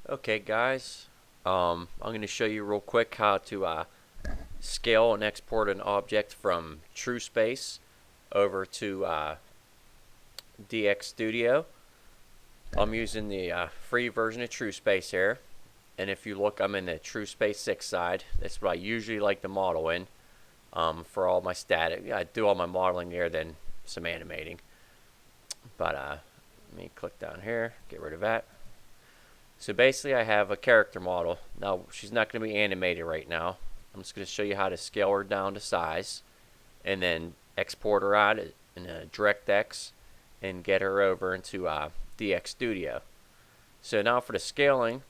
Okay guys, I'm going to show you real quick how to scale and export an object from Truespace over to DX Studio. I'm using the free version of Truespace here, and if you look, I'm in the Truespace 6 side. That's what I usually like to model in for all my static. I do all my modeling there, then some animating. But let me click down here, get rid of that. So basically I have a character model. Now she's not going to be animated right now. I'm just going to show you how to scale her down to size and then export her out in a DirectX and get her over into DX Studio. So now for the scaling,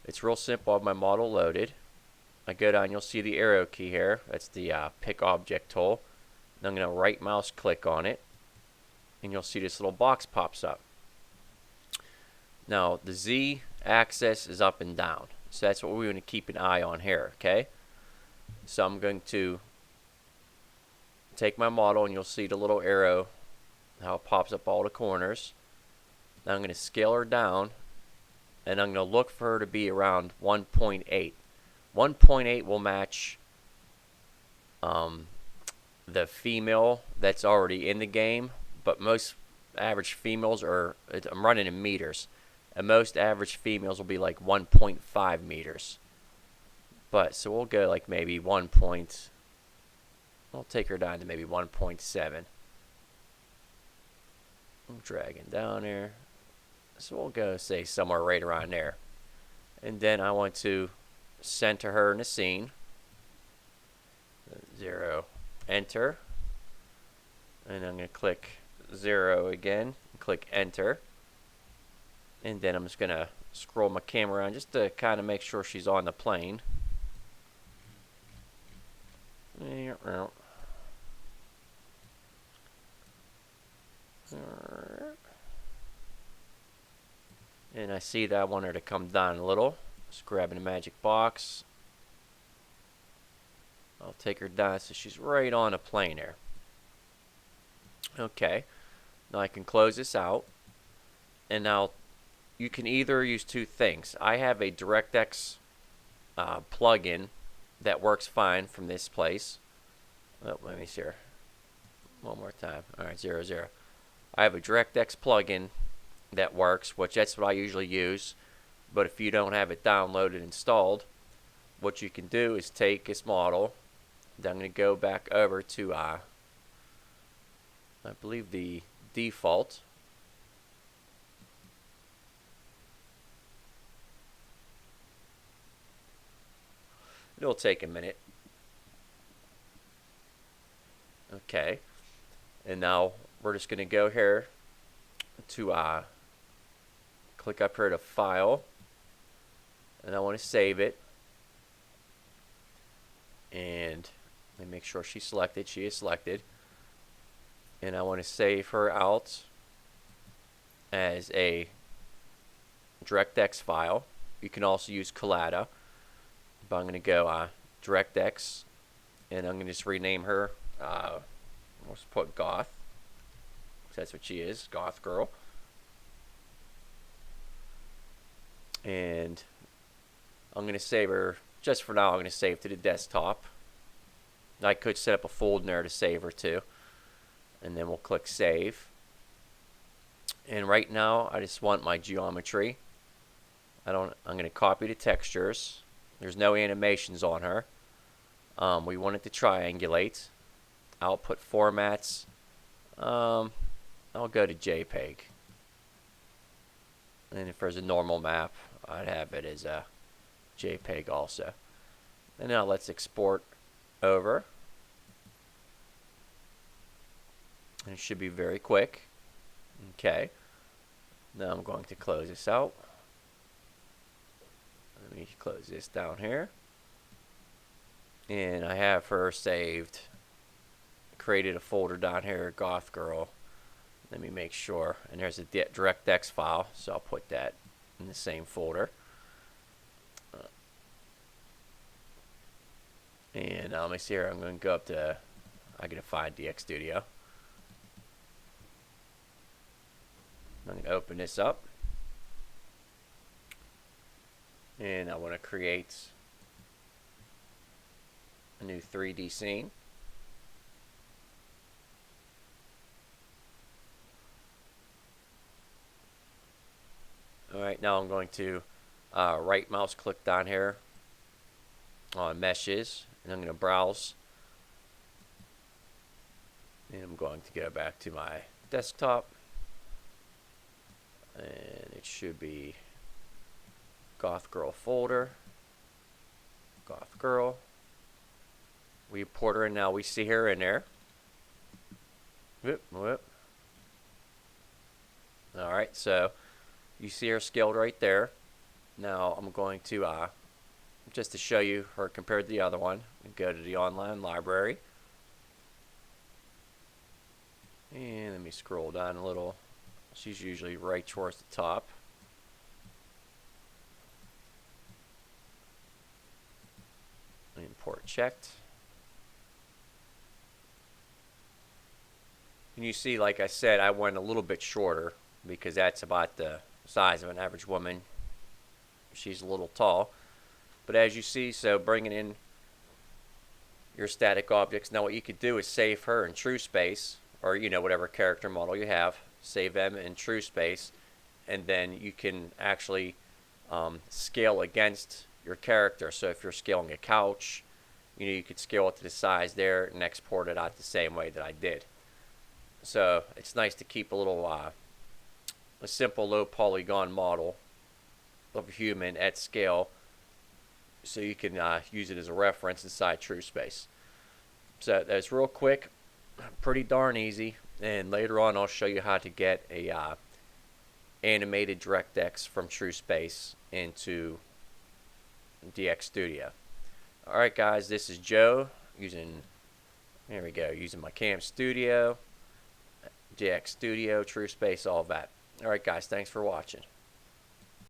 it's real simple. I have my model loaded. I go down, you'll see the arrow key here. That's the pick object tool. And I'm going to right mouse click on it and you'll see this little box pops up. Now the Z axis is up and down, so that's what we're going to keep an eye on here. Okay, so I'm going to take my model and you'll see the little arrow, how it pops up all the corners. Now I'm going to scale her down and I'm going to look for her to be around 1.8. 1.8 will match the female that's already in the game, but most average females are, I'm running in meters, and most average females will be like 1.5 meters. But so we'll go like maybe I'll take her down to maybe 1.7. I'm dragging down here. So we'll go say somewhere right around there. And then I want to center her in the scene. 0, enter. And I'm going to click 0 again, click enter. And then I'm just going to scroll my camera around just to kind of make sure she's on the plane. And I see that I want her to come down a little. Just grabbing the magic box. I'll take her down so she's right on a plane there. Okay, now I can close this out. And now you can either use two things. I have a DirectX plugin that works fine from this place. Oh, let me see here. One more time. Alright, 0, 0. I have a DirectX plugin that works, which that's what I usually use. But if you don't have it downloaded installed, what you can do is take this model. Then I'm going to go back over to, I believe, the default. It'll take a minute. Okay, and now we're just going to go here to click up here to File, and I want to save it. And let me make sure she's selected. She is selected, and I want to save her out as a DirectX file. You can also use Collada. But I'm going to go DirectX, and I'm going to just rename her, let's put Goth, because that's what she is, Goth Girl. And I'm going to save her, just for now, I'm going to save to the desktop. I could set up a folder there to save her to, and then we'll click Save. And right now, I just want my geometry. I'm going to copy the textures. There's no animations on her. We want it to triangulate. Output formats. I'll go to JPEG. And if there's a normal map, I'd have it as a JPEG also. And now let's export over. And it should be very quick. Okay. Now I'm going to close this out. Let me close this down here. And I have her saved. Created a folder down here, Goth Girl. Let me make sure. And there's a DirectX file, so I'll put that in the same folder. And let me see here. I'm going to go up to, I'm going to find DX Studio. I'm going to open this up. And I want to create a new 3D scene. Alright, now I'm going to right mouse click down here on meshes, and I'm going to browse, and I'm going to go back to my desktop, and it should be Goth Girl folder, Goth Girl. We import her, and now we see her in there. Whoop, whoop. Alright, so you see her scaled right there. Now I'm going to, just to show you her compared to the other one, go to the online library. And let me scroll down a little. She's usually right towards the top. Import checked. And you see, like I said, I went a little bit shorter because that's about the size of an average woman. She's a little tall. But as you see, so bringing in your static objects. Now what you could do is save her in Truespace, or whatever character model you have, save them in Truespace, and then you can actually scale against your character. So if you're scaling a couch, you could scale it to the size there and export it out the same way that I did. So it's nice to keep a little a simple low polygon model of a human at scale, so you can use it as a reference inside Truespace. So that's real quick, pretty darn easy, and later on I'll show you how to get a animated DirectX from Truespace into DX Studio. Alright guys, this is Joe using my Cam Studio, DX Studio, Truespace, all that. Alright guys, thanks for watching.